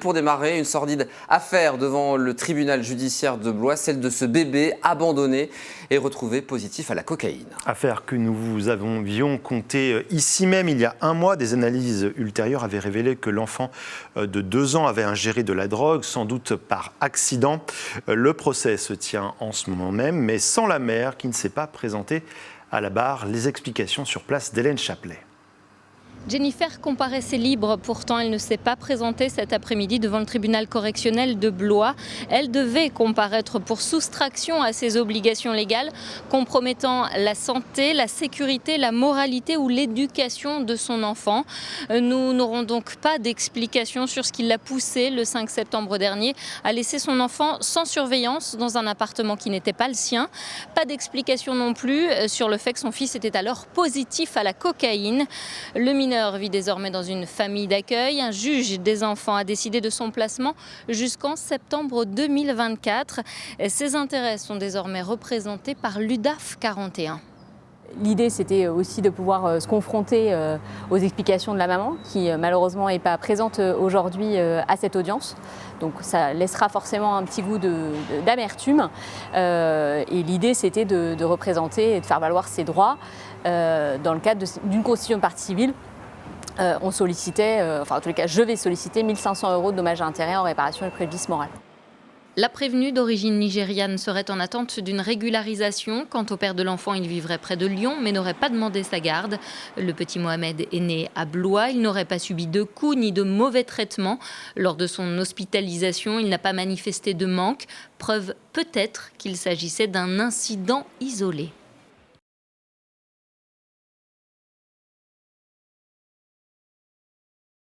pour démarrer, une sordide affaire devant le tribunal judiciaire de Blois, celle de ce bébé abandonné et retrouvé positif à la cocaïne. Affaire que nous vous avions contée ici même il y a un mois. Des analyses ultérieures avaient révélé que l'enfant de 2 ans avait ingéré de la drogue, sans doute par accident. Le procès se tient en ce moment même, mais sans la mère qui ne s'est pas présentée à la barre. Les explications sur place d'Hélène Chaplet. Jennifer comparaissait libre, pourtant elle ne s'est pas présentée cet après-midi devant le tribunal correctionnel de Blois. Elle devait comparaître pour soustraction à ses obligations légales, compromettant la santé, la sécurité, la moralité ou l'éducation de son enfant. Nous n'aurons donc pas d'explication sur ce qui l'a poussé le 5 septembre dernier à laisser son enfant sans surveillance dans un appartement qui n'était pas le sien. Pas d'explication non plus sur le fait que son fils était alors positif à la cocaïne. Le mineur vit désormais dans une famille d'accueil. Un juge des enfants a décidé de son placement jusqu'en septembre 2024. Ses intérêts sont désormais représentés par l'UDAF 41. L'idée, c'était aussi de pouvoir se confronter aux explications de la maman, qui malheureusement n'est pas présente aujourd'hui à cette audience. Donc ça laissera forcément un petit goût d'amertume. Et l'idée, c'était de représenter et de faire valoir ses droits dans le cadre d'une constitution de partie civile. On sollicitait, en tous les cas, je vais solliciter 1 500 € de dommages à intérêts en réparation et préjudice moral. La prévenue d'origine nigériane serait en attente d'une régularisation. Quant au père de l'enfant, il vivrait près de Lyon mais n'aurait pas demandé sa garde. Le petit Mohamed est né à Blois. Il n'aurait pas subi de coups ni de mauvais traitements. Lors de son hospitalisation, il n'a pas manifesté de manque. Preuve peut-être qu'il s'agissait d'un incident isolé.